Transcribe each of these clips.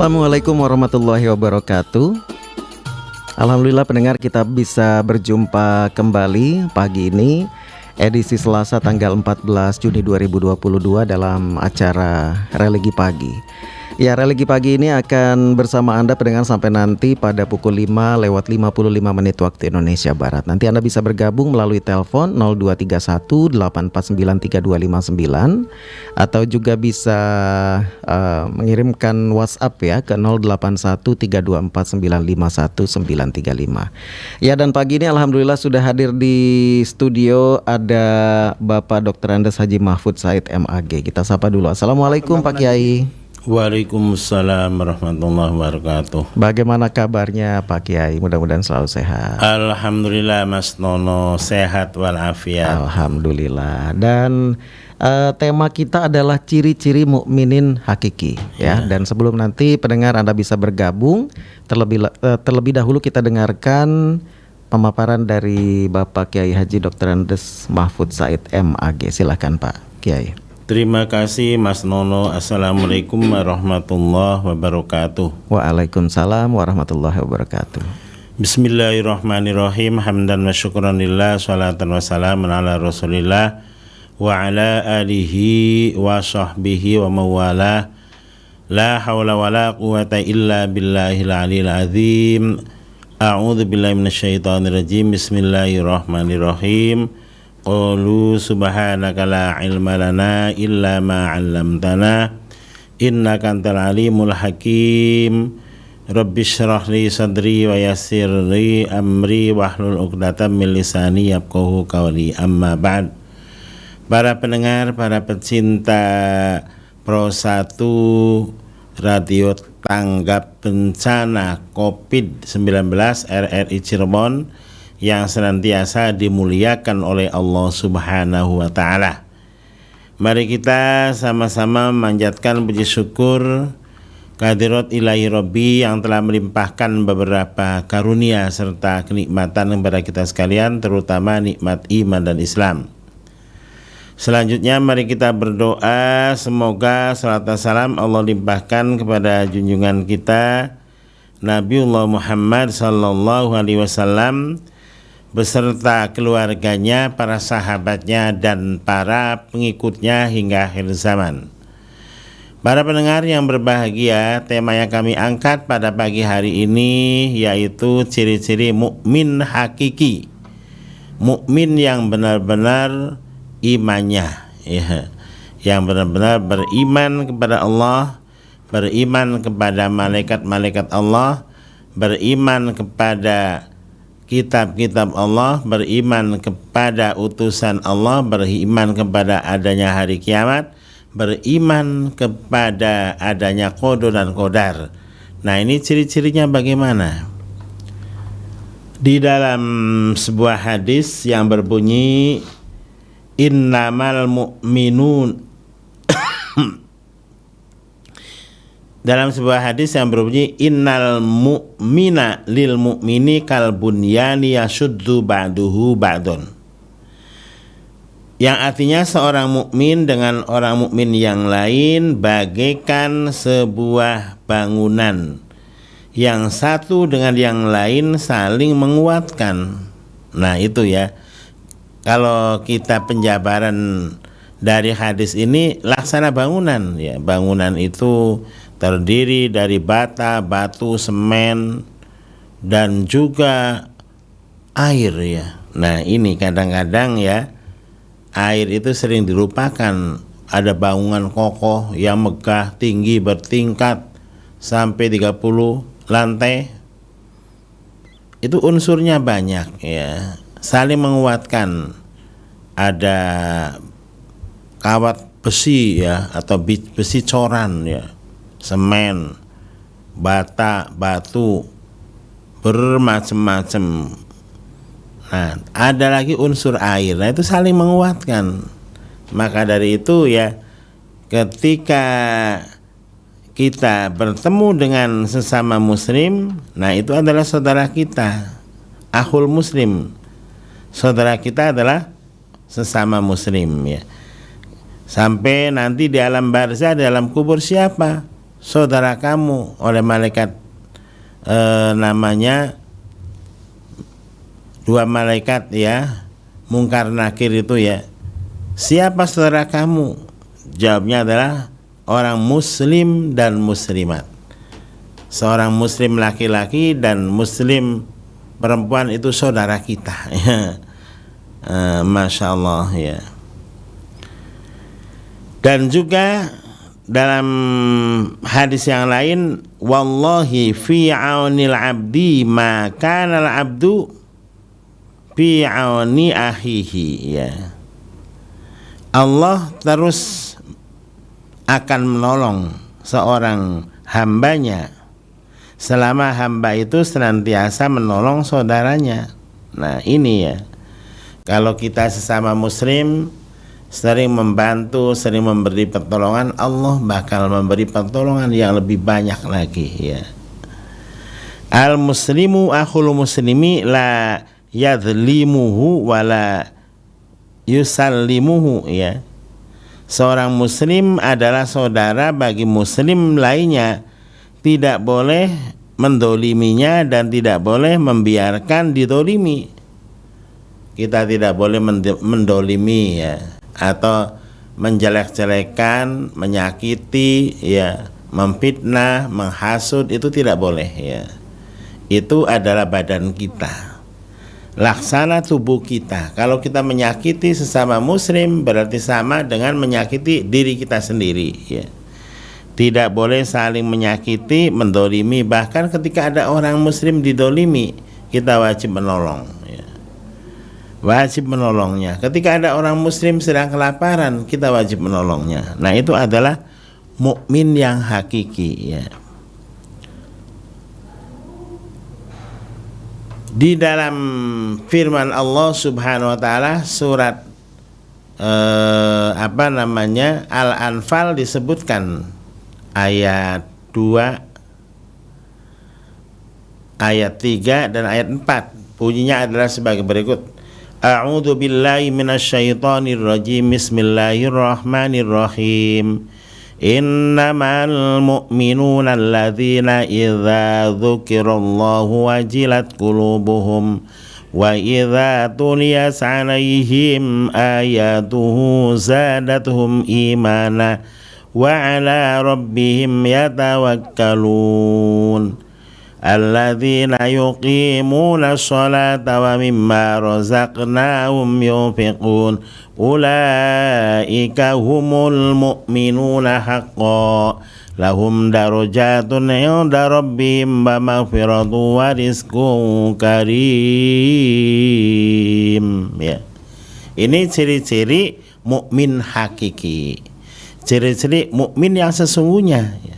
Assalamualaikum warahmatullahi wabarakatuh. Alhamdulillah pendengar, kita bisa berjumpa kembali pagi ini, edisi Selasa tanggal 14 Juni 2022 dalam acara Religi Pagi. Ya, Religi Pagi ini akan bersama Anda pendengar sampai nanti pada pukul 5:55 waktu Indonesia Barat. Nanti Anda bisa bergabung melalui telepon 0231 8493259 atau juga bisa mengirimkan WhatsApp ya ke 081324951935. Ya, dan pagi ini alhamdulillah sudah hadir di studio ada Bapak Dr. Andes Haji Mahfud Said MAG. Kita sapa dulu. Assalamualaikum Pak Kiai. Waalaikumsalam warahmatullahi wabarakatuh. Bagaimana kabarnya Pak Kiai? Mudah-mudahan selalu sehat. Alhamdulillah Mas Nono, sehat walafiat. Alhamdulillah. Dan tema kita adalah ciri-ciri mukminin hakiki ya. Dan sebelum nanti pendengar Anda bisa bergabung, terlebih dahulu kita dengarkan pemaparan dari Bapak Kiai Haji Dr. Andes Mahfud Said MAG. Silakan Pak Kiai. Terima kasih Mas Nono. Assalamualaikum warahmatullahi wabarakatuh. Waalaikumsalam warahmatullahi wabarakatuh. Bismillahirrahmanirrahim. Hamdan wa syukran lillah, salatan wa salaman ala rasulillah wa ala alihi wa sahbihi wa mawalah. La hawla wa la quwata illa billahil aliyil azim. A'udzu billahi minasyaitonir rajim. Bismillahirrahmanirrahim. Qalu subhanaka la ilma lana illa ma 'allamtana innaka antal alimul hakim. Rabbi shrah li sadri wa yassir li amri wahlul 'uqdatam min lisani yafqahu qawli. Amma ba'd. Para pendengar, para pecinta Pro 1 Radio Tanggap Bencana COVID-19 RRI Cirebon yang senantiasa dimuliakan oleh Allah Subhanahu wa Ta'ala. Mari kita sama-sama memanjatkan puji syukur kehadirat Ilahi Rabbi yang telah melimpahkan beberapa karunia serta kenikmatan kepada kita sekalian, terutama nikmat iman dan Islam. Selanjutnya mari kita berdoa semoga salat dan salam Allah limpahkan kepada junjungan kita Nabiullah Muhammad sallallahu alaihi wasallam beserta keluarganya, para sahabatnya, dan para pengikutnya hingga akhir zaman. Para pendengar yang berbahagia, tema yang kami angkat pada pagi hari ini yaitu ciri-ciri mukmin hakiki. Mukmin yang benar-benar imannya, ya, yang benar-benar beriman kepada Allah, beriman kepada malaikat-malaikat Allah, beriman kepada kitab-kitab Allah, beriman kepada utusan Allah, beriman kepada adanya hari kiamat, beriman kepada adanya qada dan qadar. Nah, ini ciri-cirinya bagaimana? Di dalam sebuah hadis yang berbunyi innamal mu'minun dalam sebuah hadis yang berbunyi innal mu'mina lil mu'mini kal bunyani yashuddu ba'duhu ba'dun, yang artinya seorang mukmin dengan orang mukmin yang lain bagaikan sebuah bangunan yang satu dengan yang lain saling menguatkan. Nah, itu ya, kalau kita penjabaran dari hadis ini laksana bangunan ya. Bangunan itu terdiri dari bata, batu, semen, dan juga air ya. Nah, ini kadang-kadang ya, air itu sering dilupakan. Ada bangunan kokoh yang megah, tinggi, bertingkat sampai 30 lantai. Itu unsurnya banyak ya, saling menguatkan. Ada kawat besi ya, atau besi coran ya, semen, bata, batu, bermacam-macam. Nah, ada lagi unsur air. Nah, itu saling menguatkan. Maka dari itu ya, ketika kita bertemu dengan sesama muslim, nah itu adalah saudara kita, akhul muslim. Saudara kita adalah sesama muslim ya. Sampai nanti di alam barzah, di alam kubur, siapa? saudara kamu oleh malaikat, namanya dua malaikat ya, Mungkar Nakir itu ya. Siapa saudara kamu? Jawabnya adalah orang muslim dan muslimat. Seorang muslim laki-laki dan muslim perempuan itu saudara kita. Masya Allah ya. Dan juga dalam hadis yang lain, wallahi fi aunil abdi ma kana al abdu fi auni akhihi ya. Allah terus akan menolong seorang hambanya selama hamba itu senantiasa menolong saudaranya. Nah ini ya, kalau kita sesama muslim sering membantu, sering memberi pertolongan, Allah bakal memberi pertolongan yang lebih banyak lagi ya. Al muslimu akhul muslimi la yadhlimuhu wala yusallimuhu ya. Seorang muslim adalah saudara bagi muslim lainnya, tidak boleh mendoliminya dan tidak boleh membiarkan didolimi. Kita tidak boleh mendolimi ya, atau menjelek-jelekan, menyakiti ya, memfitnah, menghasut, itu tidak boleh ya. Itu adalah badan kita, laksana tubuh kita. Kalau kita menyakiti sesama muslim berarti sama dengan menyakiti diri kita sendiri ya. Tidak boleh saling menyakiti, mendolimi. Bahkan ketika ada orang muslim didolimi, kita wajib menolong ya. Wajib menolongnya. Ketika ada orang muslim sedang kelaparan, kita wajib menolongnya. Nah itu adalah mukmin yang hakiki ya. Di dalam firman Allah Subhanahu wa taala surat Al-Anfal disebutkan ayat 2, ayat 3 dan ayat 4. Bunyinya adalah sebagai berikut. A'udzu billahi minasyaitonir rajim. Bismillahirrahmanirrahim. Innamal mu'minuna alladzina idza dzukirallahu wajilat qulubuhum wa idza tuliyat 'alaihim ayatuhu zadatuhum imana wa 'ala rabbihim yatawakkalun. Alladzina yuqimuna sholata wa mimma razaqnahum yunfiqun. Ulaika humul mu'minuna haqqan lahum darajatun 'inda rabbihim wa maghfiratun wa rizqun karim ya. Ini ciri-ciri mukmin hakiki, ciri-ciri mukmin yang sesungguhnya ya.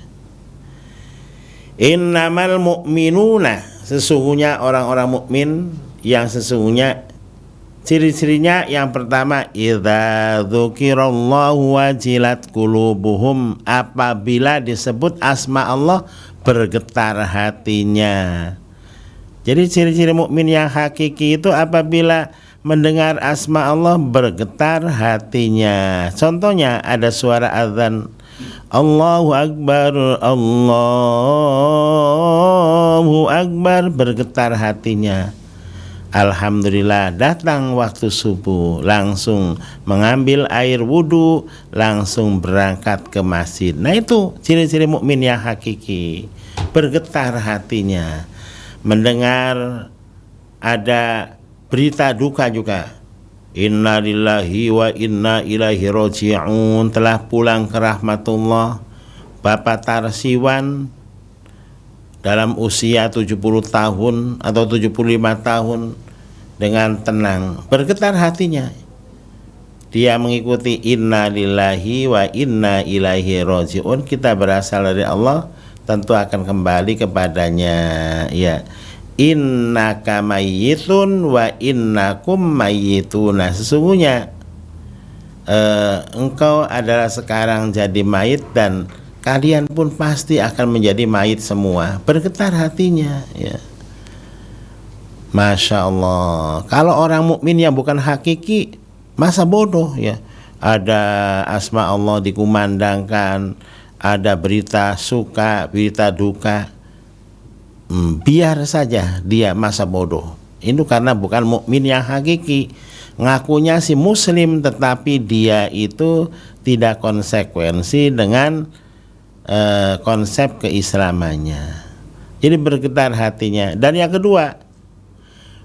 Innamal mu'minuna, sesungguhnya orang-orang mukmin yang sesungguhnya, ciri-cirinya yang pertama, idza dzukirallahu wajilat qulubuhum, apabila disebut asma Allah bergetar hatinya. Jadi ciri-ciri mukmin yang hakiki itu apabila mendengar asma Allah bergetar hatinya. Contohnya ada suara azan, Allahu Akbar, Allahu Akbar, bergetar hatinya. Alhamdulillah, datang waktu subuh, langsung mengambil air wudhu, langsung berangkat ke masjid. Nah itu ciri-ciri mukmin yang hakiki, bergetar hatinya. Mendengar ada berita duka juga, inna lillahi wa inna ilaihi raji'un, telah pulang ke rahmatullah Bapak Tarsiwan dalam usia 70 tahun atau 75 tahun dengan tenang, bergetar hatinya. Dia mengikuti inna lillahi wa inna ilaihi raji'un, kita berasal dari Allah, tentu akan kembali kepadanya ya. Innaka mayyitun wa innakum mayyituna, sesungguhnya engkau adalah sekarang jadi mayit dan kalian pun pasti akan menjadi mayit semua. Bergetar hatinya ya. Masya Allah. Kalau orang mukmin yang bukan hakiki, masa bodoh ya. Ada asma Allah dikumandangkan, ada berita suka, berita duka, biar saja dia masa bodoh. Itu karena bukan mukmin yang hakiki. Ngakunya si muslim tetapi dia itu tidak konsekuensi dengan konsep keislamannya. Jadi bergetar hatinya. Dan yang kedua,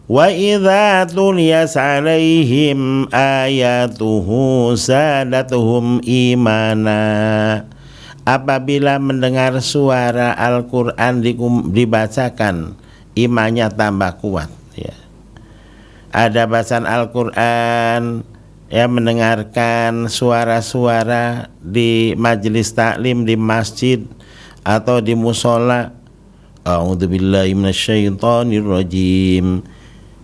wa idza tuliyat 'alaihim ayatuhu zadatuhum imana. Apabila mendengar suara Al-Qur'an dibacakan, imannya tambah kuat, ya. Ada bacaan Al-Qur'an, ya, mendengarkan suara-suara di majelis taklim di masjid atau di musola. A'udzubillahi minasyaitonirrajim.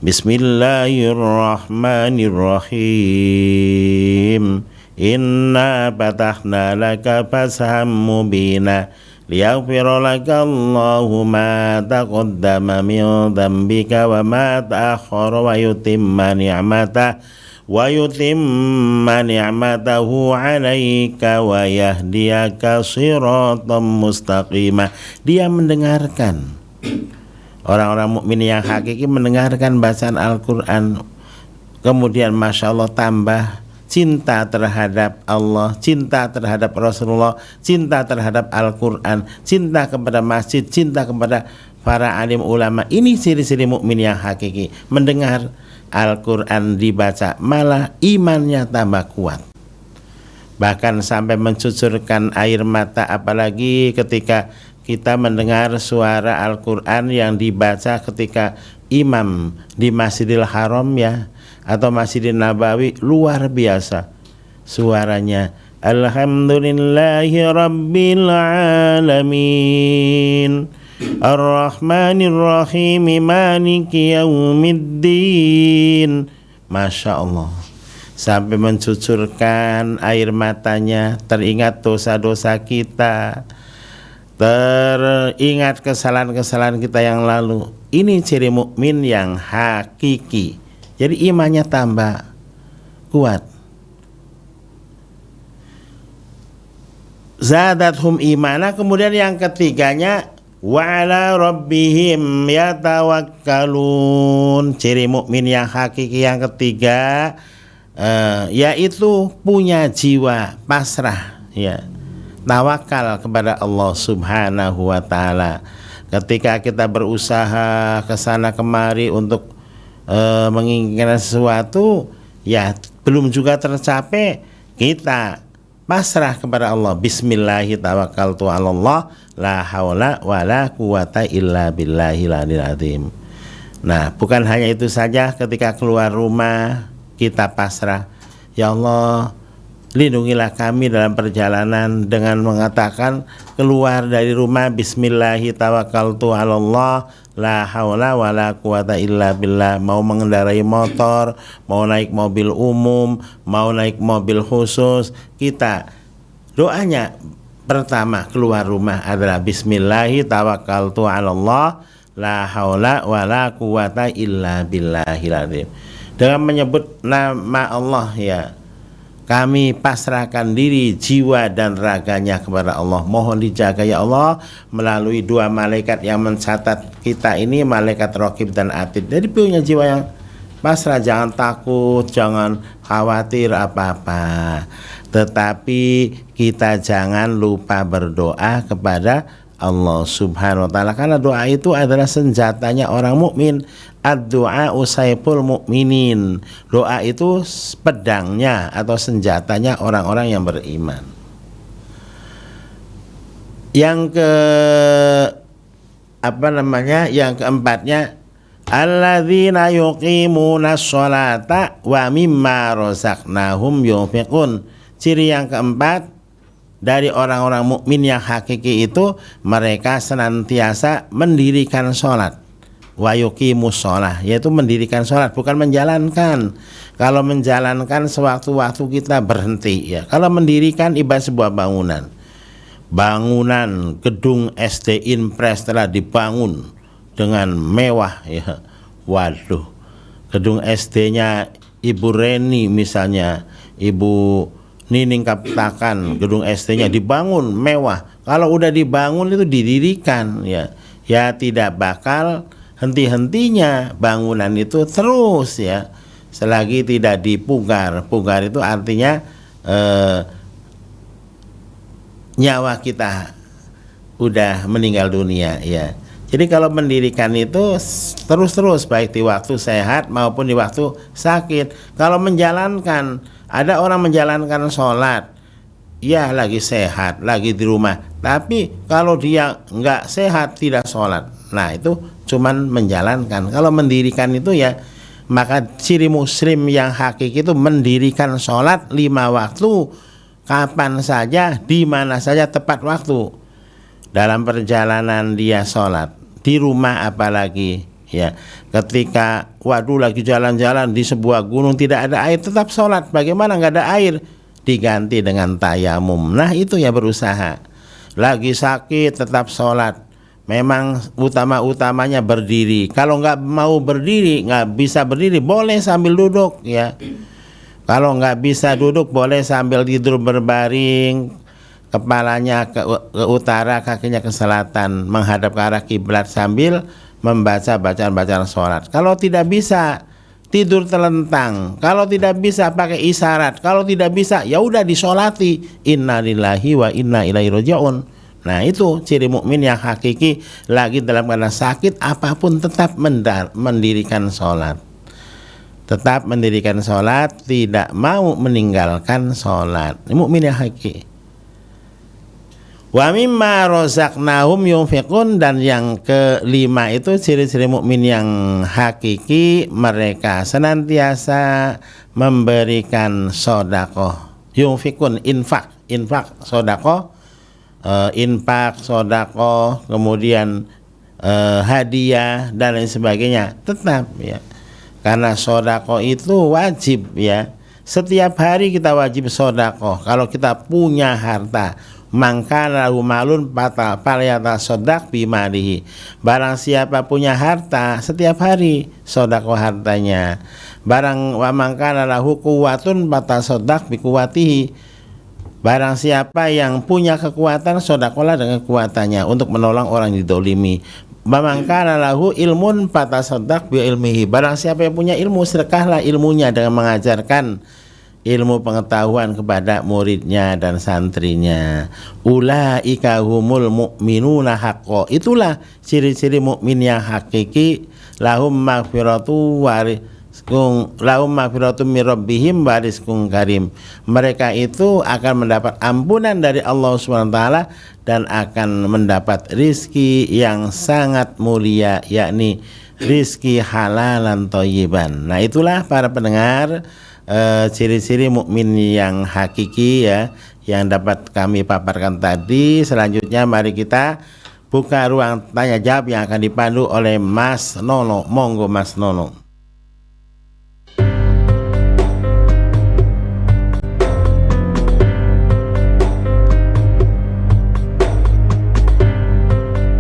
Bismillahirrahmanirrahim. Inna fatahna laka fatham mubina liyaghfira laka Allahu ma taqaddama min dzambika wa ma ta'akhkhara wa yutimma ni'matahu 'alaika wa yahdiyaka shiratan mustaqima. Dia mendengarkan, orang-orang mukmin yang hakiki mendengarkan bacaan Al-Qur'an, kemudian Masya Allah tambah cinta terhadap Allah, cinta terhadap Rasulullah, cinta terhadap Al-Qur'an, cinta kepada masjid, cinta kepada para alim ulama. Ini ciri-ciri mukmin yang hakiki. Mendengar Al-Qur'an dibaca, malah imannya tambah kuat, bahkan sampai mencucurkan air mata. Apalagi ketika kita mendengar suara Al-Qur'an yang dibaca ketika imam di Masjidil Haram, ya, atau Masjidil Nabawi, luar biasa suaranya. Alhamdulillahi Rabbil Alamin Ar-Rahmanir Rahim Maliki Yaumiddin. Masya Allah, sampai mencucurkan air matanya, teringat dosa-dosa kita, teringat kesalahan-kesalahan kita yang lalu. Ini ciri mukmin yang hakiki. Jadi imannya tambah kuat. Zadathum imana. Kemudian yang ketiganya, wa ala rabbihim yatawakkalun. Ciri mukmin yang hakiki yang ketiga, yaitu punya jiwa pasrah, ya, tawakal kepada Allah Subhanahu wa ta'ala. Ketika kita berusaha kesana kemari untuk menginginkan sesuatu, ya, belum juga tercapai, kita pasrah kepada Allah. Bismillahi tawakkaltu 'alallah la haula wala quwata illa billahil aliyil azim. Nah, bukan hanya itu saja, ketika keluar rumah kita pasrah. Ya Allah, lindungilah kami dalam perjalanan dengan mengatakan keluar dari rumah, Bismillahi tawakkaltu 'alallah la haula wala quwata illa billah. Mau mengendarai motor, mau naik mobil umum, mau naik mobil khusus, kita doanya pertama keluar rumah adalah Bismillahi tawakkaltu 'alallah la haula wala quwata illa billahil azim. Dengan menyebut nama Allah, ya, kami pasrahkan diri, jiwa dan raganya kepada Allah. Mohon dijaga ya Allah melalui dua malaikat yang mencatat kita ini, malaikat Raqib dan Atid. Jadi punya jiwa yang pasrah, jangan takut, jangan khawatir apa-apa. Tetapi kita jangan lupa berdoa kepada Allah Subhanahu wa ta'ala, karena doa itu adalah senjatanya orang mukmin. Ad-du'a usaiful mu'minin. Doa itu pedangnya atau senjatanya orang-orang yang beriman. Yang yang keempatnya, alladzina yuqimuna sholata wa mimma razaqnahum yunfiqun. Ciri yang keempat dari orang-orang mukmin yang hakiki itu, mereka senantiasa mendirikan sholat. Wa yuqimus sholah, yaitu mendirikan sholat, bukan menjalankan. Kalau menjalankan sewaktu-waktu kita berhenti, ya. Kalau mendirikan ibarat sebuah bangunan gedung SD Impres telah dibangun dengan mewah, ya. Waduh, gedung SD-nya Ibu Reni misalnya, Ibu Nining Kaptakan gedung ST-nya dibangun mewah. Kalau udah dibangun itu didirikan ya. Ya tidak bakal henti-hentinya bangunan itu terus ya. Selagi tidak dipugar. Pugar itu artinya nyawa kita udah meninggal dunia ya. Jadi kalau mendirikan itu terus-terus baik di waktu sehat maupun di waktu sakit. Kalau menjalankan, ada orang menjalankan sholat, ya lagi sehat, lagi di rumah. Tapi kalau dia nggak sehat tidak sholat, nah itu cuman menjalankan. Kalau mendirikan itu ya, maka ciri muslim yang hakiki itu mendirikan sholat 5 waktu, kapan saja, di mana saja tepat waktu. Dalam perjalanan dia sholat, di rumah apalagi ya, ketika waduh lagi jalan-jalan di sebuah gunung tidak ada air tetap sholat. Bagaimana nggak ada air? Diganti dengan tayamum. Nah itu ya berusaha. Lagi sakit tetap sholat. Memang utama-utamanya berdiri. Kalau nggak mau berdiri, nggak bisa berdiri, boleh sambil duduk ya. Kalau nggak bisa duduk boleh sambil tidur berbaring, kepalanya ke utara, kakinya ke selatan, menghadap ke arah kiblat sambil membaca bacaan-bacaan sholat. Kalau tidak bisa tidur telentang, kalau tidak bisa pakai isyarat, kalau tidak bisa ya udah disolati. Innalillahi wa inna ilaihi rajiun. Nah itu ciri mukmin yang hakiki, lagi dalam keadaan sakit apapun tetap mendirikan sholat. Tetap mendirikan sholat, tidak mau meninggalkan sholat. Mukmin yang hakiki. Wa mimma razaqnahum yunfiqun, dan yang kelima itu ciri-ciri mukmin yang hakiki, mereka senantiasa memberikan sedekah. Yunfiqun, infak sedekah, infak sedekah, kemudian hadiah dan lain sebagainya, tetap ya. Karena sedekah itu wajib ya. Setiap hari kita wajib sedekah. Kalau kita punya harta, maka lahu malun falyatasaddaq bimalihi. Barang siapa punya harta, setiap hari sedekah hartanya. Barang wa mangkana lahu quwwatun fatasaddaq biquwwatihi. Barang siapa yang punya kekuatan, sedekahlah dengan kekuatannya untuk menolong orang yang didolimi. Mangkana lahu ilmun fatasaddaq bi ilmihi. Barang siapa yang punya ilmu, sedekahlah ilmunya dengan mengajarkan ilmu pengetahuan kepada muridnya dan santrinya. Ulaika humul mu'minuna haqqo. Itulah ciri-ciri mukmin yang hakiki. Lahum maghfiratu lahum maghfiratu mir rabbihim wa rizqun karim. Mereka itu akan mendapat ampunan dari Allah SWT dan akan mendapat rizki yang sangat mulia, yakni rizki halalan thayyiban. Nah itulah para pendengar, ciri-ciri mukmin yang hakiki ya, yang dapat kami paparkan tadi. Selanjutnya mari kita buka ruang tanya jawab yang akan dipandu oleh Mas Nono. Monggo Mas Nono.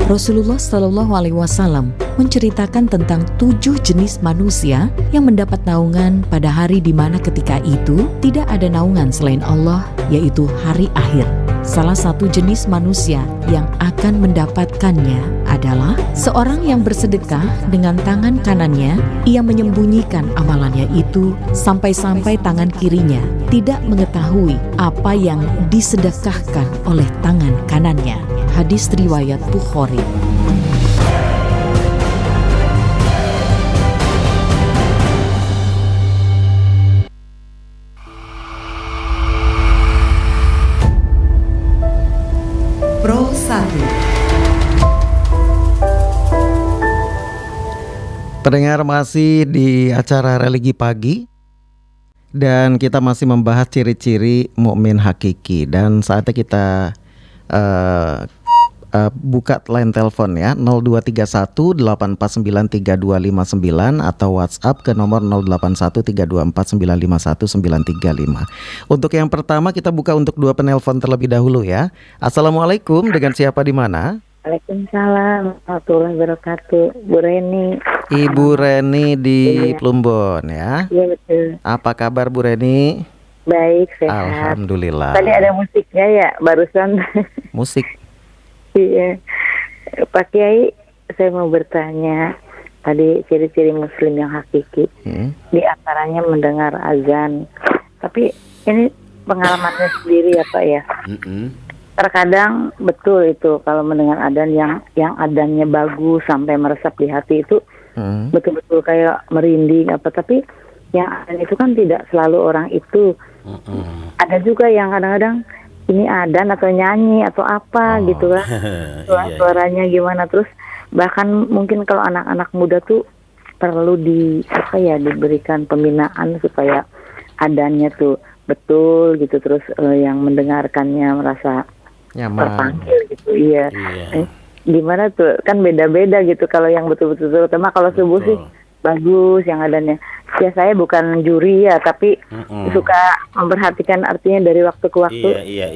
Rasulullah Shallallahu Alaihi Wasallam menceritakan tentang 7 jenis manusia yang mendapat naungan pada hari di mana ketika itu tidak ada naungan selain Allah, yaitu hari akhir. Salah satu jenis manusia yang akan mendapatkannya adalah seorang yang bersedekah dengan tangan kanannya. Ia menyembunyikan amalannya itu sampai-sampai tangan kirinya tidak mengetahui apa yang disedekahkan oleh tangan kanannya. Hadis riwayat Bukhari. Pro 1. Pendengar, masih di acara Religi Pagi dan kita masih membahas ciri-ciri mukmin hakiki, dan saatnya kita buka line telepon ya, 0231849329 atau WhatsApp ke nomor 081324951935. Untuk yang pertama kita buka untuk 2 penelpon terlebih dahulu ya. Assalamualaikum, dengan siapa di mana? Waalaikumsalam warahmatullahi wabarakatuh. Bu Reni. Ibu Reni di Iya. Plumbon ya. Iya betul. Apa kabar Bu Reni? Baik, sehat. Alhamdulillah. Tadi ada musiknya ya barusan. Musik. Iya. Pak Kiai, saya mau bertanya. Tadi ciri-ciri muslim yang hakiki. Di antaranya mendengar azan. Tapi ini pengalamannya sendiri ya Pak ya. Terkadang betul itu kalau mendengar adzan yang adzannya bagus sampai meresap di hati itu betul-betul kayak merinding apa. Tapi yang adzan itu kan tidak selalu orang itu. Ada juga yang kadang-kadang ini adzan atau nyanyi atau apa gitu kan. Suaranya gimana, terus bahkan mungkin kalau anak-anak muda tuh perlu diberikan pembinaan supaya adzannya tuh betul gitu, terus yang mendengarkannya merasa nyaman, terpanggil gitu. Iya. Gimana tuh, kan beda-beda gitu kalau yang betul-betul, terutama kalau subuh sih bagus yang adanya. Ya saya bukan juri ya, tapi suka memperhatikan artinya dari waktu ke waktu.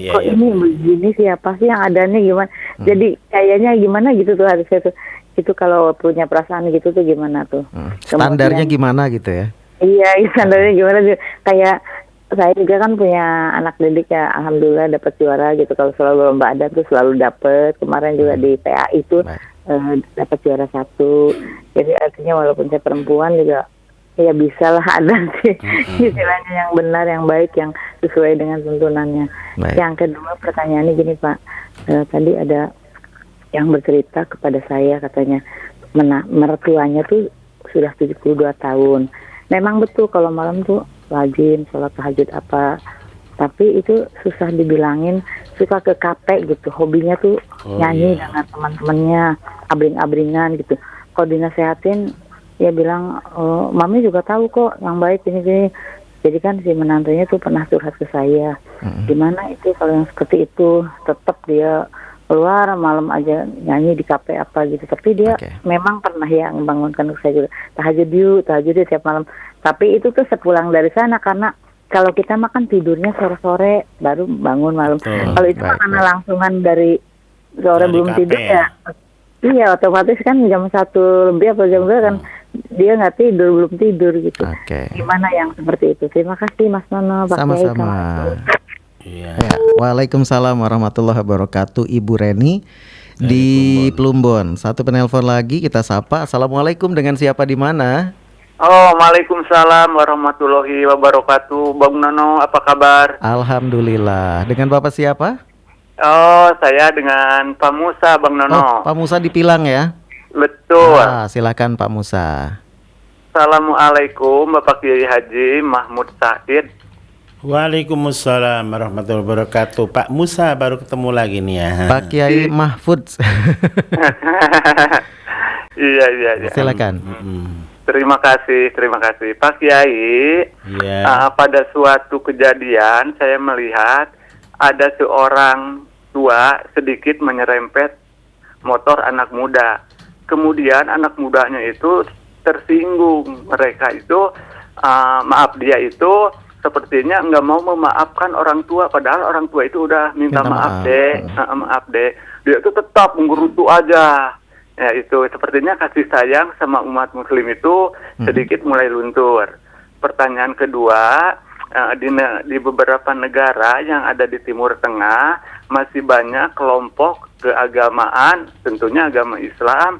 Kok ini begini, siapa sih yang adanya gimana? Jadi kayaknya gimana gitu tuh harusnya tuh. Itu kalau punya perasaan gitu tuh gimana tuh? Standarnya gimana gitu ya? Iya, standarnya gimana tuh? Kayak saya juga kan punya anak didik ya, alhamdulillah dapat juara gitu. Kalau selalu lomba adat tuh selalu dapat. Kemarin juga di PA itu dapat juara 1. Jadi artinya walaupun saya perempuan juga ya bisa lah ada sih istilahnya yang benar, yang baik, yang sesuai dengan tuntunannya. Yang kedua pertanyaannya gini Pak, tadi ada yang bercerita kepada saya katanya mertuanya tuh sudah 72 tahun. Memang betul kalau malam tuh rajin sholat tahajud apa, tapi itu susah dibilangin, suka ke kafe gitu, hobinya tuh nyanyi dengan teman-temannya, abring-abringan gitu. Kalau dinasehatin, dia bilang, mami juga tahu kok yang baik ini. Jadi kan si menantunya tuh pernah curhat ke saya, gimana itu kalau yang seperti itu, tetap dia keluar malam aja nyanyi di kafe apa gitu. Tapi dia memang pernah ya membangunkan saya juga, tahajud yuk tiap malam. Tapi itu tuh sepulang dari sana, karena kalau kita makan tidurnya sore-sore baru bangun malam. Kalau itu karena langsungan dari sore belum tidur ya. Iya, otomatis kan jam 1 lebih atau jam 2 kan dia nggak tidur, belum tidur gitu. Gimana yang seperti itu? Terima kasih Mas Nono, Pak Kiai. Sama-sama. Ya. Waalaikumsalam warahmatullahi wabarakatuh, Ibu Reni di Plumbon. Satu penelpon lagi kita sapa. Assalamualaikum, dengan siapa di mana? Waalaikumsalam warahmatullahi wabarakatuh. Bang Nono, apa kabar? Alhamdulillah. Dengan Bapak siapa? Saya dengan Pak Musa, Bang Nono. Pak Musa di Pilang ya? Betul. Silakan Pak Musa. Assalamualaikum Bapak Kiai Haji Mahmud Said. Waalaikumsalam warahmatullahi wabarakatuh. Pak Musa baru ketemu lagi nih ya. Pak Kiai Mahfud. Iya. Silakan. Terima kasih Pak Kiai. Pada suatu kejadian saya melihat ada seorang tua sedikit menyerempet motor anak muda. Kemudian anak mudanya itu tersinggung. Mereka itu dia itu sepertinya nggak mau memaafkan orang tua, padahal orang tua itu udah minta maaf deh. Dia itu tetap menggerutu aja. Ya itu sepertinya kasih sayang sama umat muslim itu sedikit mulai luntur. Pertanyaan kedua, di beberapa negara yang ada di Timur Tengah masih banyak kelompok keagamaan, tentunya agama Islam,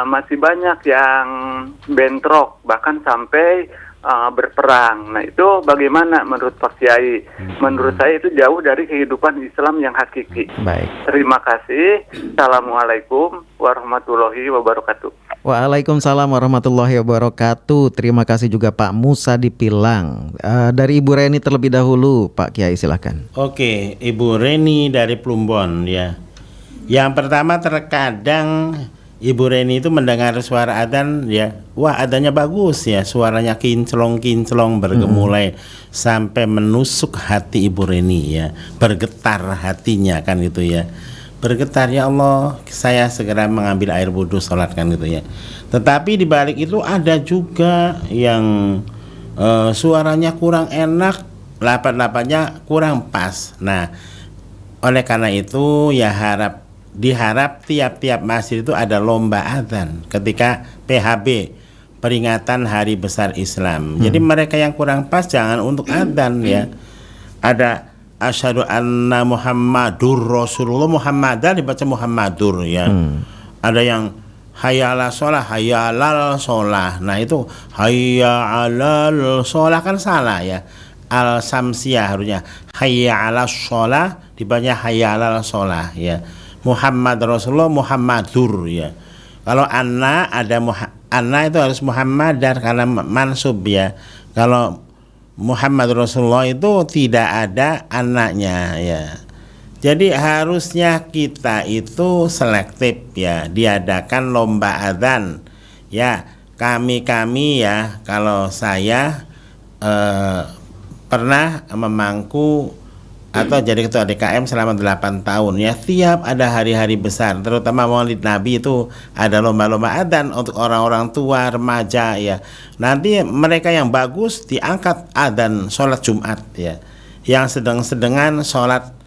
masih banyak yang bentrok bahkan sampai berperang. Nah itu bagaimana menurut Pak Kiai? Menurut saya itu jauh dari kehidupan Islam yang hakiki. Baik. Terima kasih. Assalamualaikum warahmatullahi wabarakatuh. Waalaikumsalam warahmatullahi wabarakatuh. Terima kasih juga Pak Musa di Pilang. Dari Ibu Reni terlebih dahulu, Pak Kiai silakan. Oke, Ibu Reni dari Plumbon ya. Yang pertama, terkadang Ibu Reni itu mendengar suara adzan ya, wah adzannya bagus ya, suaranya kinclong bergemulai sampai menusuk hati Ibu Reni ya, bergetar hatinya kan gitu ya, bergetar, ya Allah saya segera mengambil air wudhu sholat kan gitu ya. Tetapi di balik itu ada juga yang suaranya kurang enak, lapan-lapannya kurang pas. Nah oleh karena itu ya diharap tiap-tiap masjid itu ada lomba adzan ketika PHB, peringatan Hari Besar Islam. Jadi mereka yang kurang pas jangan untuk adzan ya. ada asyhadu anna Muhammadur Rasulullah, Muhammadan dibaca Muhammadur ya. Ada yang hayya 'alal shalah, hayya 'alal shalah. Nah itu hayya 'alal shalah kan salah ya. Al samsiyah harusnya hayya 'alas shalah dibaca hayya 'alal shalah ya. Muhammad Rasulullah, Muhammadur ya. Kalau anna ada anna itu harus Muhammadar karena mansub ya. Kalau Muhammad Rasulullah itu tidak ada anaknya ya. Jadi harusnya kita itu selektif ya, diadakan lomba adzan ya. Kami ya, kalau saya pernah memangku atau jadi ketua DKM selama 8 tahun ya. Tiap ada hari-hari besar, terutama Maulid Nabi itu ada lomba-lomba adzan untuk orang-orang tua, remaja ya. Nanti mereka yang bagus diangkat adzan sholat Jumat ya. Yang sedang-sedengan sholat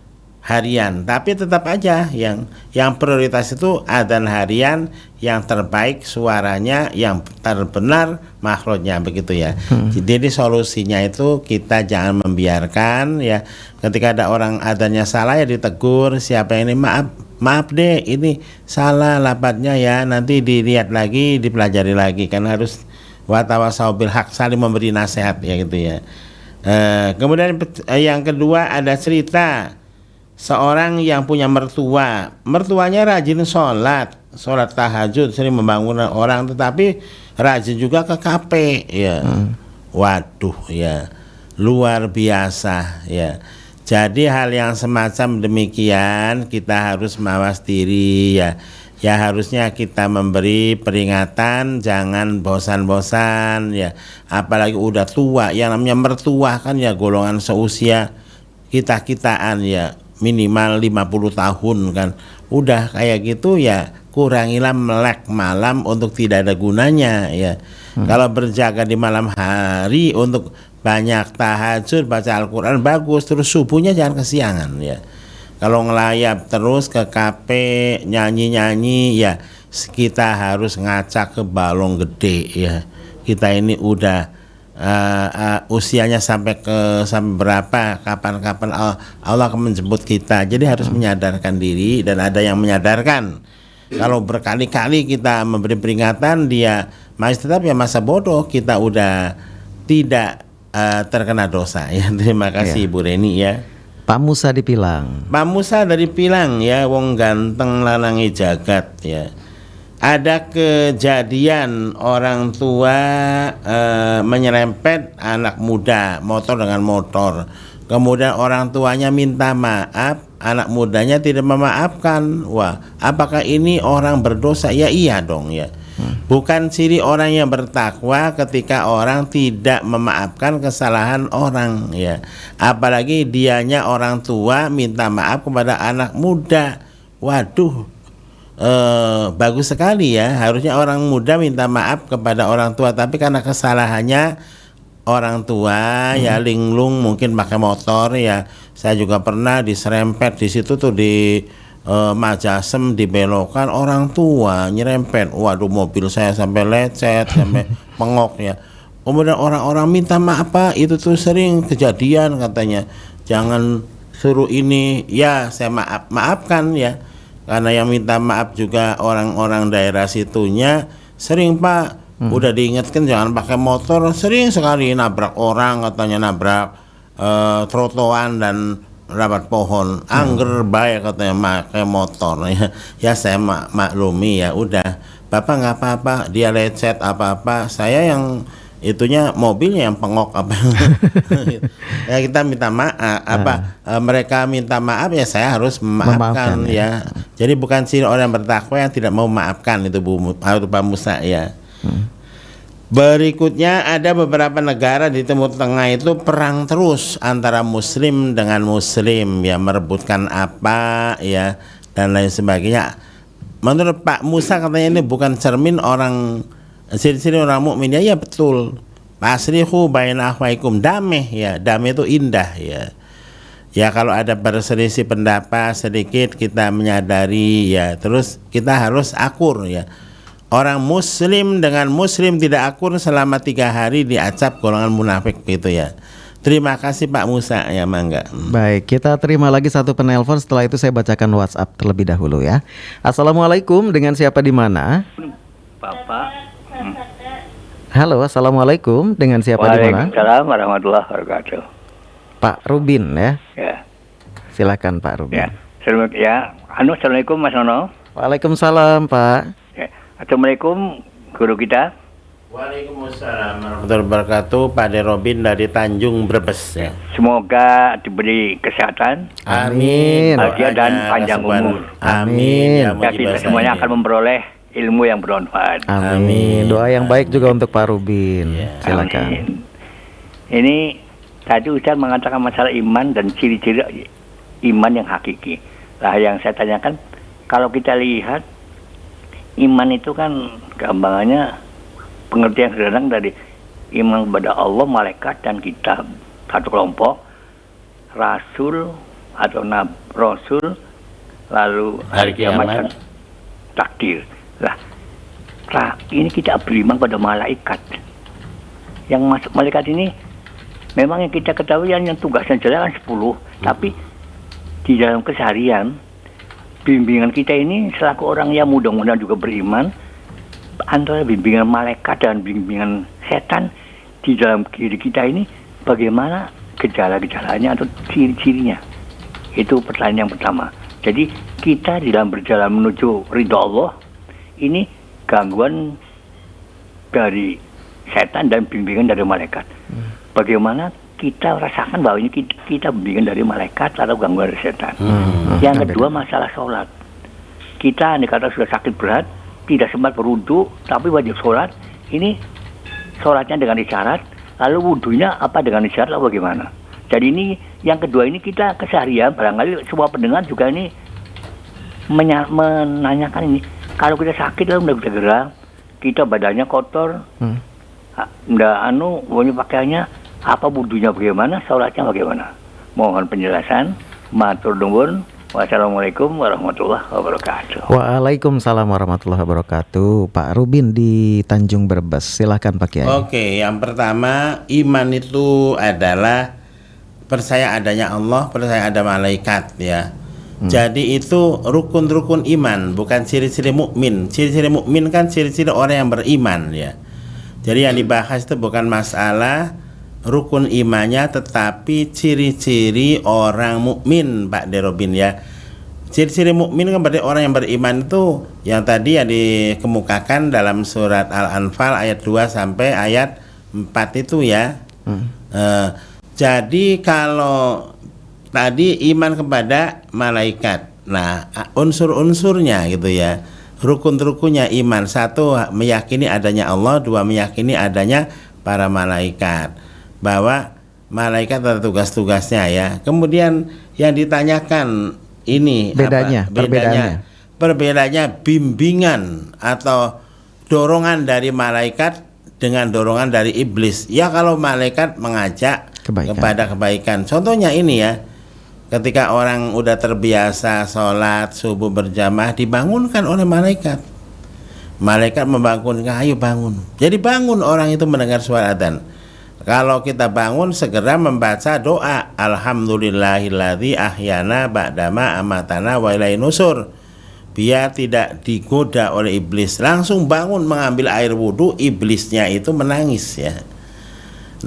harian, tapi tetap aja yang prioritas itu adzan harian yang terbaik suaranya, yang terbenar makhrajnya begitu ya. Jadi solusinya itu kita jangan membiarkan ya, ketika ada orang adzannya salah ya ditegur, siapa ini maaf deh ini salah lafadznya ya, nanti dilihat lagi, dipelajari lagi, kan harus watawasau bil haq, saling memberi nasihat ya gitu ya. Kemudian yang kedua ada cerita seorang yang punya mertuanya rajin sholat tahajud, sering membangun orang, tetapi rajin juga ke KP ya. Waduh ya, luar biasa ya. Jadi hal yang semacam demikian kita harus mawas diri ya. Ya harusnya kita memberi peringatan, jangan bosan-bosan ya. Apalagi udah tua, yang namanya mertua kan ya golongan seusia kita-kitaan ya, minimal 50 tahun kan. Udah kayak gitu ya, kurangilah melek malam untuk tidak ada gunanya ya. Kalau berjaga di malam hari untuk banyak tahajud, baca Al-Quran bagus, terus subuhnya jangan kesiangan ya. Kalau ngelayap terus ke KP nyanyi-nyanyi ya, kita harus ngacak ke balong gede ya. Kita ini udah usianya sampai berapa, kapan Allah akan menjemput kita. Jadi harus menyadarkan diri, dan ada yang menyadarkan. Kalau berkali-kali kita memberi peringatan, dia masih tetap ya masa bodoh, kita udah tidak terkena dosa ya. Terima kasih Ibu Reni ya. Pak Musa di Pilang. Pak Musa dari Pilang ya, wong ganteng lanangi jagat ya. Ada kejadian orang tua menyerempet anak muda motor dengan motor. Kemudian orang tuanya minta maaf, anak mudanya tidak memaafkan. Wah, apakah ini orang berdosa? Ya iya dong ya. Bukan ciri orang yang bertakwa ketika orang tidak memaafkan kesalahan orang ya. Apalagi dianya orang tua minta maaf kepada anak muda. Waduh, bagus sekali ya. Harusnya orang muda minta maaf kepada orang tua, tapi karena kesalahannya orang tua ya linglung, mungkin pakai motor ya. Saya juga pernah diserempet di situ tuh di Majasem, dibelokan orang tua nyerempet. Waduh, mobil saya sampai lecet, sampai pengok ya. Kemudian orang-orang minta maaf, Pak, itu tuh sering kejadian katanya. Jangan suruh ini ya, saya maafkan ya. Karena yang minta maaf juga orang-orang daerah situnya. Sering Pak, udah diingatkan jangan pakai motor, sering sekali nabrak orang, katanya nabrak trotoan dan rapat pohon. Angger baik katanya pakai motor ya. Ya saya maklumi ya, udah Bapak nggak apa-apa, dia lecet apa-apa, saya yang itunya mobilnya yang pengok apa. Ya kita minta maaf mereka minta maaf ya, saya harus memaafkan ya. Jadi bukan sih orang bertakwa yang tidak mau memaafkan itu Pak Musa ya. Berikutnya ada beberapa negara di Timur Tengah itu perang terus antara muslim dengan muslim ya, merebutkan apa ya dan lain sebagainya. Menurut Pak Musa katanya ini bukan cermin orang ciri-ciri orang mukmin ya. Ya betul. Pasrihu baina akhwaikum, damai ya, damai itu indah ya. Ya kalau ada berselisih pendapat sedikit kita menyadari ya, terus kita harus akur ya. Orang muslim dengan muslim tidak akur selama 3 hari diacap golongan munafik gitu ya. Terima kasih Pak Musa ya, mangga. Baik, kita terima lagi satu penelpon. Setelah itu saya bacakan WhatsApp terlebih dahulu ya. Assalamualaikum, dengan siapa di mana? Bapak. Halo, assalamualaikum, dengan siapa di mana? Waalaikumsalam warahmatullahi wabarakatuh. Pak Rubin ya. Ya. Silakan Pak Rubin. Ya. Assalamualaikum Mas Nono. Waalaikumsalam Pak. Ya. Assalamualaikum guru kita. Waalaikumsalam warahmatullahi wabarakatuh. Pak De Robin dari Tanjung Brebes ya. Semoga diberi kesehatan, Amin. bahagia dan panjang umur. Amin. Ya, Ya, kita semuanya akan memperoleh ilmu yang bermanfaat. Amin. Doa yang baik juga untuk Pak Rubin. Silakan. Amin. Ini tadi Ustaz mengatakan masalah iman dan ciri-ciri iman yang hakiki. Lah yang saya tanyakan, kalau kita lihat iman itu kan gambarannya pengertian sederhana dari iman kepada Allah, malaikat dan kitab satu kelompok, rasul atau rasul, lalu hari kiamat dan takdir. Lah, ini kita beriman pada malaikat. Yang masuk malaikat ini memang yang kita ketahui yang tugasnya jelas kan 10, tapi di dalam keseharian bimbingan kita ini selaku orang yang mudah-mudahan juga beriman, antara bimbingan malaikat dan bimbingan setan di dalam diri kita ini bagaimana gejala-gejalanya atau ciri-cirinya? Itu pertanyaan yang pertama. Jadi kita di dalam berjalan menuju ridha Allah ini gangguan dari setan dan bimbingan dari malaikat. Bagaimana kita rasakan bahwa ini kita bimbingan dari malaikat atau gangguan dari setan? Yang kedua masalah sholat. Kita andai kata sudah sakit berat, tidak sempat berwudu, tapi wajib sholat. Ini sholatnya dengan isyarat, lalu wudunya apa dengan isyarat atau bagaimana? Jadi ini yang kedua ini kita keseharian, barangkali semua pendengar juga ini menanyakan ini. Kalau kita sakit lalu tidak bisa gerak, kita badannya kotor, pokoknya pakaiannya apa, wudunya bagaimana, sholatnya bagaimana? Mohon penjelasan. Matur nuwun. Wassalamualaikum warahmatullahi wabarakatuh. Waalaikumsalam warahmatullahi wabarakatuh. Pak Rubin di Tanjung Brebes. Silakan Pak Kiai. Oke, yang pertama iman itu adalah percaya adanya Allah, percaya ada malaikat ya. Jadi itu rukun-rukun iman, bukan ciri-ciri mukmin. Ciri-ciri mukmin kan ciri-ciri orang yang beriman ya. Jadi yang dibahas itu bukan masalah rukun imannya, tetapi ciri-ciri orang mukmin, Pak De Robin ya. Ciri-ciri mukmin kan berarti orang yang beriman itu yang tadi yang dikemukakan dalam surat Al-Anfal ayat 2 sampai ayat 4 itu ya. Jadi kalau tadi iman kepada malaikat, nah unsur-unsurnya gitu ya, rukun-rukunnya iman, satu meyakini adanya Allah, dua meyakini adanya para malaikat, bahwa malaikat ada tugas-tugasnya ya. Kemudian yang ditanyakan ini bedanya, perbedaannya bimbingan atau dorongan dari malaikat dengan dorongan dari iblis. Ya kalau malaikat mengajak kepada kebaikan. Contohnya ini ya, ketika orang udah terbiasa sholat subuh berjamaah dibangunkan oleh malaikat. Malaikat membangunkan, ayo bangun. Jadi bangun orang itu mendengar suara adzan. Kalau kita bangun segera membaca doa Alhamdulillahilladzi ahyana ba'dama amatana wa ilaihi nusur, biar tidak digoda oleh iblis. Langsung bangun mengambil air wudhu, iblisnya itu menangis ya.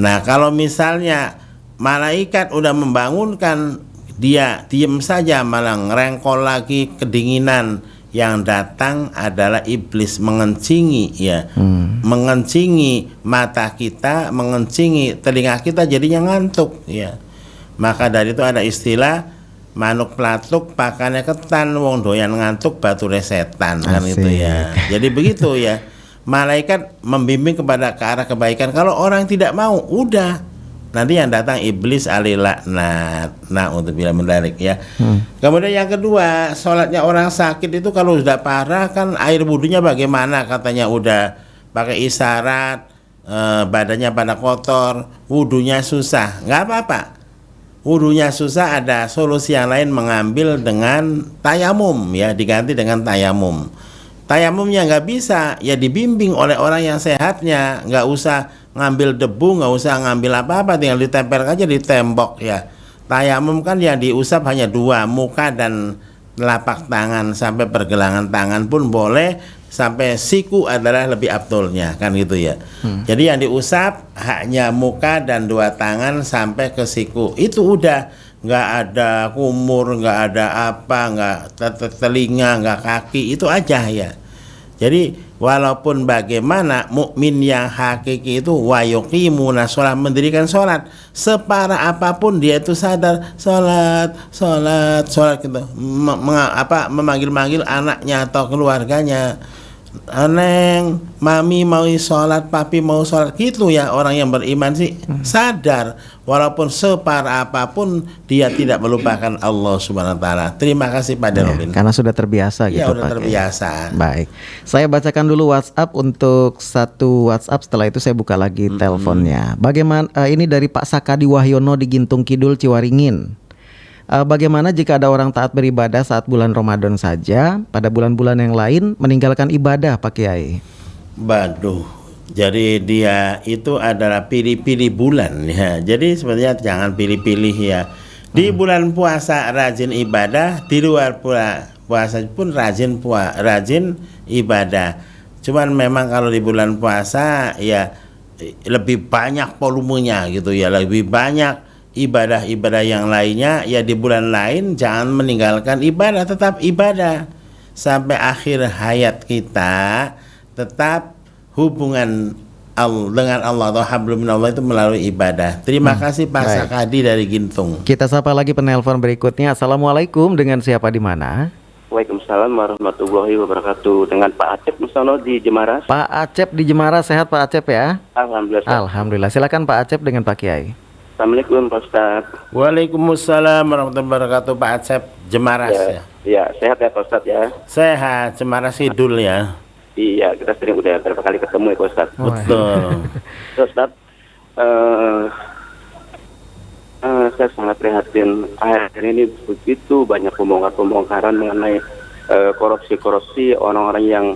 Nah kalau misalnya malaikat udah membangunkan, dia diem saja malah ngerengkol lagi kedinginan, yang datang adalah iblis mengencingi ya, mengencingi mata kita, mengencingi telinga kita, jadinya ngantuk ya. Maka dari itu ada istilah manuk pelatuk pakannya ketan, wong doyan ngantuk bature setan. Kan itu ya. Jadi begitu ya. Malaikat membimbing kepada ke arah kebaikan. Kalau orang tidak mau, udah nanti yang datang iblis alilaknat. Nah untuk bila mendarik ya. Kemudian yang kedua, sholatnya orang sakit itu kalau sudah parah kan air wudhunya bagaimana? Katanya udah pakai isyarat, badannya pada kotor, wudhunya susah. Nggak apa-apa. Wudhunya susah, ada solusi yang lain, mengambil dengan tayamum ya, diganti dengan tayamum. Tayamumnya nggak bisa, ya dibimbing oleh orang yang sehatnya, nggak usah ngambil debu, nggak usah ngambil apa-apa, tinggal ditempel aja di tembok ya. Tayamum kan yang diusap hanya dua, muka dan telapak tangan, sampai pergelangan tangan pun boleh, sampai siku adalah lebih afdolnya kan gitu ya. Jadi yang diusap hanya muka dan dua tangan sampai ke siku, itu udah, nggak ada kumur, nggak ada apa, nggak telinga, nggak kaki, itu aja ya. Jadi walaupun bagaimana mukmin yang hakiki itu wayuqimuna sholat, mendirikan sholat, separah apapun dia itu sadar sholat gitu, memanggil-manggil anaknya atau keluarganya, Neng, mami mau sholat, papi mau sholat, gitu ya. Orang yang beriman sih sadar, walaupun separah apapun dia tidak melupakan Allah Subhanahu Wa Taala. Terima kasih Pak Robin. Karena sudah terbiasa gitu ya, udah Pak. Terbiasa. Baik, saya bacakan dulu WhatsApp untuk satu WhatsApp. Setelah itu saya buka lagi teleponnya. Bagaimana? Ini dari Pak Sakadi Wahyono di Gintung Kidul, Ciwaringin. Bagaimana jika ada orang taat beribadah saat bulan Ramadan saja, pada bulan-bulan yang lain meninggalkan ibadah, Pak Kiai? Baduh, jadi dia itu adalah pilih-pilih bulan ya. Jadi sebenarnya jangan pilih-pilih ya. Di bulan puasa rajin ibadah, di luar puasa pun rajin ibadah. Cuman memang kalau di bulan puasa ya lebih banyak volumenya gitu ya, lebih banyak ibadah-ibadah yang lainnya ya. Di bulan lain jangan meninggalkan ibadah, tetap ibadah sampai akhir hayat kita, tetap hubungan dengan Allah atau hablum minallah itu melalui ibadah. Terima kasih Pak Sakadi dari Gintung. Kita sapa lagi penelpon berikutnya. Assalamualaikum, dengan siapa di mana? Waalaikumsalam warahmatullahi wabarakatuh. Dengan Pak Acep Mustono di Jemaras. Pak Acep di Jemaras, sehat Pak Acep ya? Alhamdulillah. Alhamdulillah. Silakan Pak Acep dengan Pak Kiai. Assalamualaikum Pak Ustaz. Waalaikumsalam warahmatullahi wabarakatuh. Pak Acep, Jemaras ya. Ya, sehat ya Pak Ustaz ya. Sehat, Jemaras Kidul ya. Iya, kita sering udah berapa kali ketemu ya Pak Ustaz. Betul. Terus Ustaz, saya sangat prihatin akhir ini begitu banyak pembongkaran mengenai korupsi orang-orang yang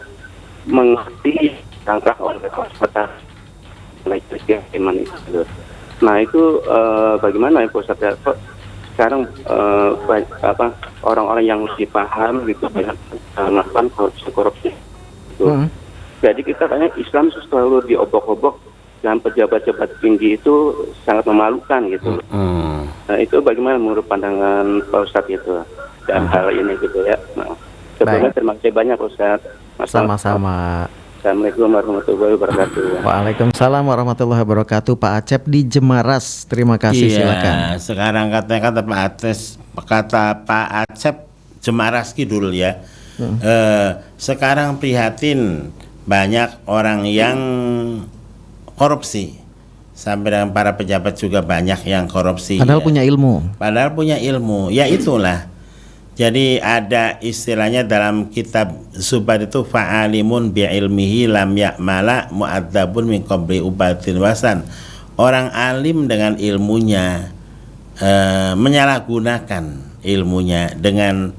mengerti langkah oleh kota iman itu. Nah itu bagaimana ya Pak Ustaz ya? Sekarang orang-orang yang lebih paham gitu banyak melakukan korupsi. Jadi kita tanya Islam selalu diobok-obok dan pejabat-pejabat tinggi itu sangat memalukan gitu. Nah itu bagaimana menurut pandangan Pak Ustadz itu dan hal ini gitu ya. Nah, sebelumnya terima kasih banyak Pak Ustadz. Sama-sama. Assalamualaikum warahmatullahi wabarakatuh. Waalaikumsalam warahmatullahi wabarakatuh. Pak Acep di Jemaras, terima kasih. Silakan. Sekarang kata Pak Acep Jemaras Kidul ya. Sekarang prihatin banyak orang yang korupsi, sampai dengan para pejabat juga banyak yang korupsi. Padahal punya ilmu. Ya itulah. Jadi ada istilahnya dalam kitab Zubat itu, fa'alimun bi'ilmihi lam ya'mala mu'adzabun min qabli ubatin wasan. Orang alim dengan ilmunya menyalahgunakan ilmunya dengan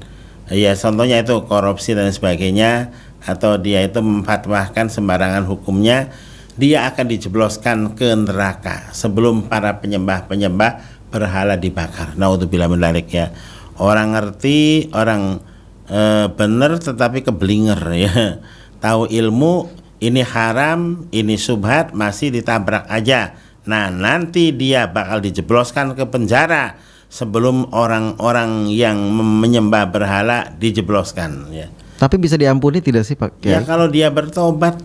ya contohnya itu korupsi dan sebagainya, atau dia itu memfatwahkan sembarangan hukumnya, dia akan dijebloskan ke neraka sebelum para penyembah berhala dibakar. Naudzubillah min dzalik ya. Orang ngerti, orang benar tetapi keblinger ya. Tahu ilmu ini haram, ini subhat, masih ditabrak aja. Nah, nanti dia bakal dijebloskan ke penjara sebelum orang-orang yang menyembah berhala dijebloskan ya. Tapi bisa diampuni tidak sih Pak Kiai? Ya kalau dia bertobat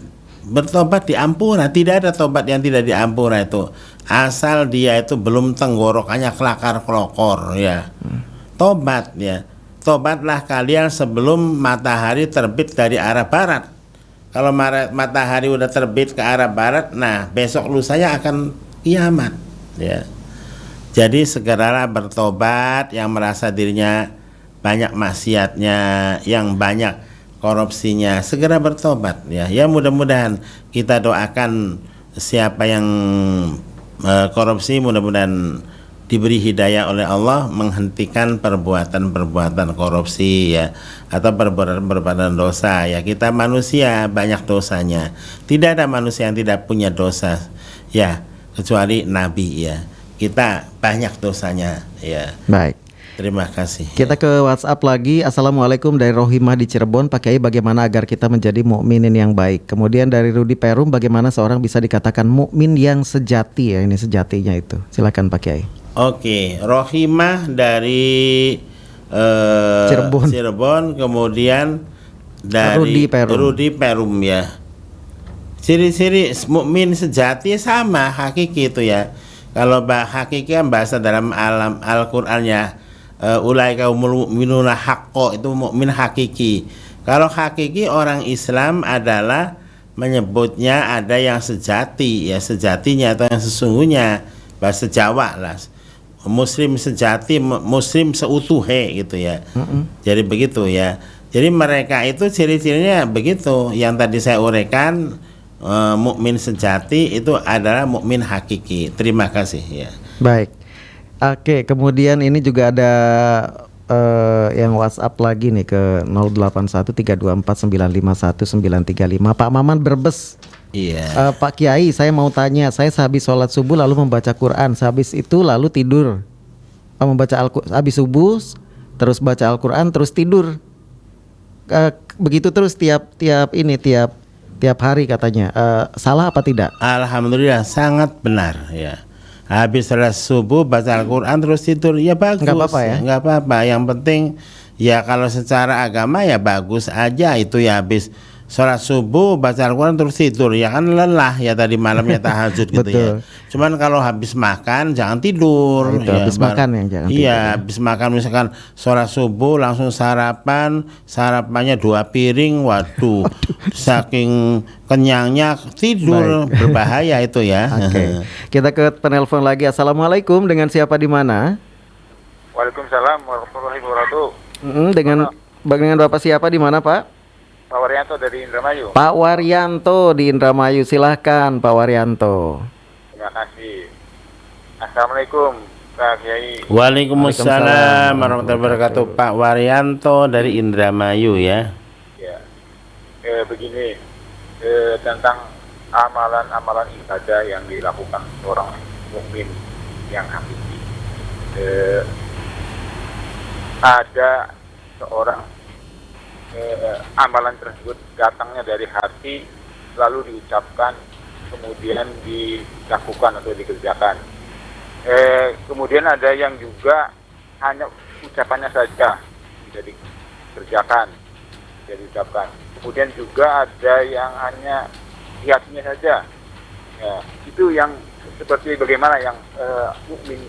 diampura. Tidak ada tobat yang tidak diampura itu, asal dia itu belum tenggorokannya kelakar-kelokor ya. Tobat ya. Tobatlah kalian sebelum matahari terbit dari arah barat. Kalau matahari udah terbit ke arah barat, nah besok lusanya akan kiamat ya. Jadi segeralah bertobat yang merasa dirinya banyak maksiatnya, yang banyak korupsinya, segera bertobat ya. Ya mudah-mudahan kita doakan siapa yang korupsi, mudah-mudahan diberi hidayah oleh Allah menghentikan perbuatan-perbuatan korupsi ya, atau perbuatan-perbuatan dosa ya. Kita manusia banyak dosanya, tidak ada manusia yang tidak punya dosa ya, kecuali Nabi ya. Kita banyak dosanya ya. Baik. Terima kasih. Kita ke WhatsApp lagi. Assalamualaikum dari Rohimah di Cirebon. Pak Kiai, bagaimana agar kita menjadi mukminin yang baik? Kemudian dari Rudi Perum, bagaimana seorang bisa dikatakan mukmin yang sejati ya? Ini sejatinya itu. Silakan Pak Kiai. Oke, Rohimah dari Cirebon, kemudian dari Rudi Perum ya. Ciri-ciri mukmin sejati sama hakiki itu ya. Kalau hakiki kan bahasa dalam alam Al-Qur'annya, ulaika humul mu'minuna haqqo, itu mukmin hakiki. Kalau hakiki orang Islam adalah menyebutnya ada yang sejati ya, sejatinya atau yang sesungguhnya, bahasa Jawa lah. Muslim sejati, muslim seutuhe gitu ya. Jadi begitu ya. Jadi mereka itu ciri-cirinya begitu. Yang tadi saya uraikan, mukmin sejati itu adalah mukmin hakiki. Terima kasih ya. Baik. Oke, kemudian ini juga ada yang WhatsApp lagi nih ke 081324951935. Pak Maman Brebes. Iya. Pak Kiai, saya mau tanya, saya sehabis sholat subuh lalu membaca Quran, sehabis itu lalu tidur. Habis subuh terus baca Al-Quran terus tidur. Begitu terus tiap hari katanya. Salah apa tidak? Alhamdulillah sangat benar ya. Habis sholat subuh baca Al-Quran terus tidur, ya bagus. Nggak apa-apa ya? Nggak apa-apa. Yang penting ya kalau secara agama ya bagus aja itu ya, habis sholat subuh baca Al-Quran terus tidur, ya kan lelah ya, tadi malamnya tahajud gitu ya. Cuman kalau habis makan jangan tidur. Nah, itu ya, habis makan yang jangan tidur. Iya, habis makan misalkan sholat subuh langsung sarapannya 2 piring, waduh, saking kenyangnya tidur. Baik. Berbahaya itu ya. Oke. Kita ke penelpon lagi. Assalamualaikum, dengan siapa di mana? Waalaikumsalam warahmatullahi wabarakatuh. Dengan Bapak siapa di mana, Pak? Pak Waryanto dari Indramayu. Pak Waryanto di Indramayu, silahkan Pak Waryanto. Terima kasih. Assalamualaikum Pak Kiai. Waalaikumsalam warahmatullahi wabarakatuh. Pak Waryanto dari Indramayu ya. Ya. Begini, tentang amalan-amalan ibadah yang dilakukan seorang mukmin yang hakiki. Ada seorang amalan tersebut datangnya dari hati, lalu diucapkan, kemudian dilakukan atau dikerjakan. Kemudian ada yang juga hanya ucapannya saja, tidak dikerjakan, tidak diucapkan. Kemudian juga ada yang hanya di hatinya saja. Ya, itu yang seperti bagaimana yang mukmin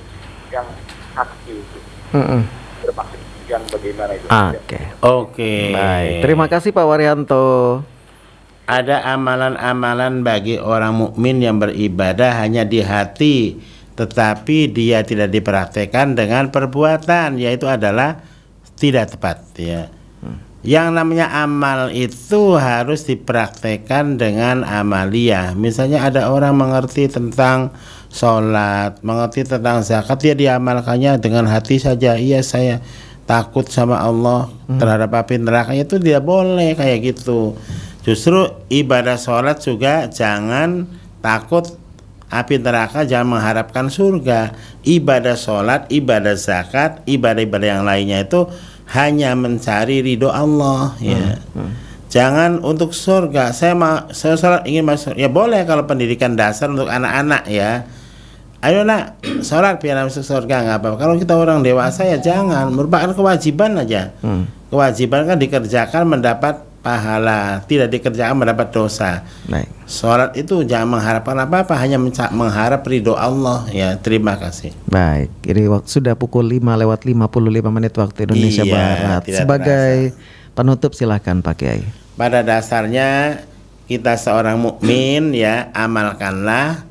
yang hakiki itu. Bermaksud yang bagaimana itu? Oke. Baik. Terima kasih Pak Waryanto. Ada amalan-amalan bagi orang mukmin yang beribadah hanya di hati, tetapi dia tidak dipraktekkan dengan perbuatan, yaitu adalah tidak tepat ya. Yang namanya amal itu harus dipraktekkan dengan amaliyah. Misalnya ada orang mengerti tentang sholat, mengerti tentang zakat, dia diamalkannya dengan hati saja. Iya, saya takut sama Allah terhadap api neraka, itu tidak boleh kayak gitu. Justru ibadah sholat juga jangan takut api neraka, jangan mengharapkan surga. Ibadah sholat, ibadah zakat, ibadah-ibadah yang lainnya itu hanya mencari ridho Allah ya. Jangan untuk surga. Saya sholat ingin masuk, ya boleh kalau pendidikan dasar untuk anak-anak ya. Ayo nak, sholat biar masuk surga, nggak apa-apa. Kalau kita orang dewasa ya jangan, merupakan kewajiban aja. Kewajiban kan dikerjakan mendapat pahala, tidak dikerjakan mendapat dosa. Baik. Sholat itu jangan mengharapkan apa-apa, hanya mengharap ridho Allah ya. Terima kasih. Baik, ini sudah pukul 5:55 waktu Indonesia Barat. Sebagai penutup silahkan Pak Kiai. Pada dasarnya kita seorang mukmin ya, amalkanlah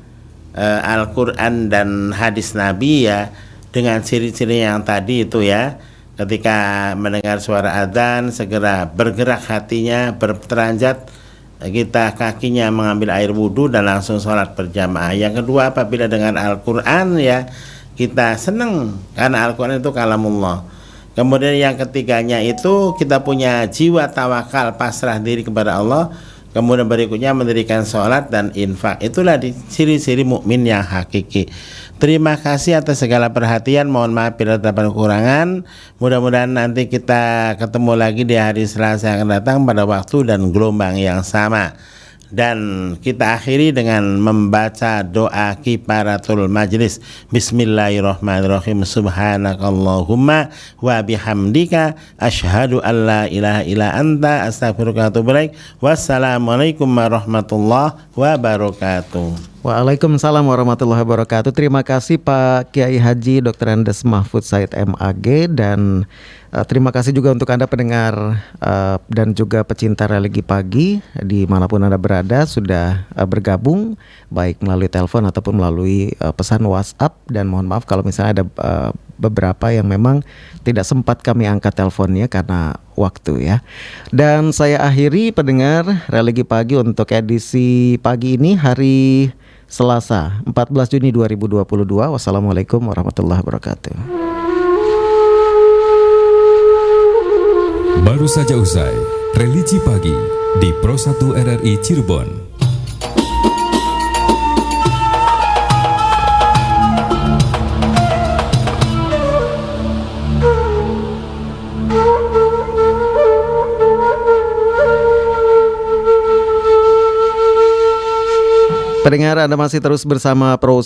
Al-Quran dan hadis Nabi ya, dengan ciri-ciri yang tadi itu ya. Ketika mendengar suara adzan segera bergerak hatinya, berteranjat kita kakinya mengambil air wudhu dan langsung sholat berjamaah. Yang kedua, apabila dengan Al-Quran ya, kita senang karena Al-Quran itu kalamullah. Kemudian yang ketiganya itu kita punya jiwa tawakal, pasrah diri kepada Allah. Kemudian berikutnya mendirikan sholat dan infak. Itulah ciri-ciri mukmin yang hakiki. Terima kasih atas segala perhatian. Mohon maaf bila terdapat kekurangan. Mudah-mudahan nanti kita ketemu lagi di hari Selasa yang akan datang pada waktu dan gelombang yang sama. Dan kita akhiri dengan membaca doa kifaratul majlis. Bismillahirrahmanirrahim. Subhanakallahumma wa bihamdika asyhadu an la ilaha illa anta astaghfiruka wa atubu ilaik. Wassalamualaikum warahmatullahi wabarakatuh. Waalaikumsalam warahmatullahi wabarakatuh. Terima kasih Pak Kiai Haji Dr. Andes Mahfud Said MAG, dan terima kasih juga untuk Anda pendengar dan juga pecinta religi pagi dimanapun Anda berada sudah bergabung baik melalui telepon ataupun melalui pesan WhatsApp. Dan mohon maaf kalau misalnya ada beberapa yang memang tidak sempat kami angkat teleponnya karena waktu ya. Dan saya akhiri pendengar religi pagi untuk edisi pagi ini hari Selasa 14 Juni 2022. Wassalamualaikum warahmatullahi wabarakatuh. Baru saja usai Religi Pagi di Pro 1 RRI Cirebon. Pendengar, Anda masih terus bersama Pro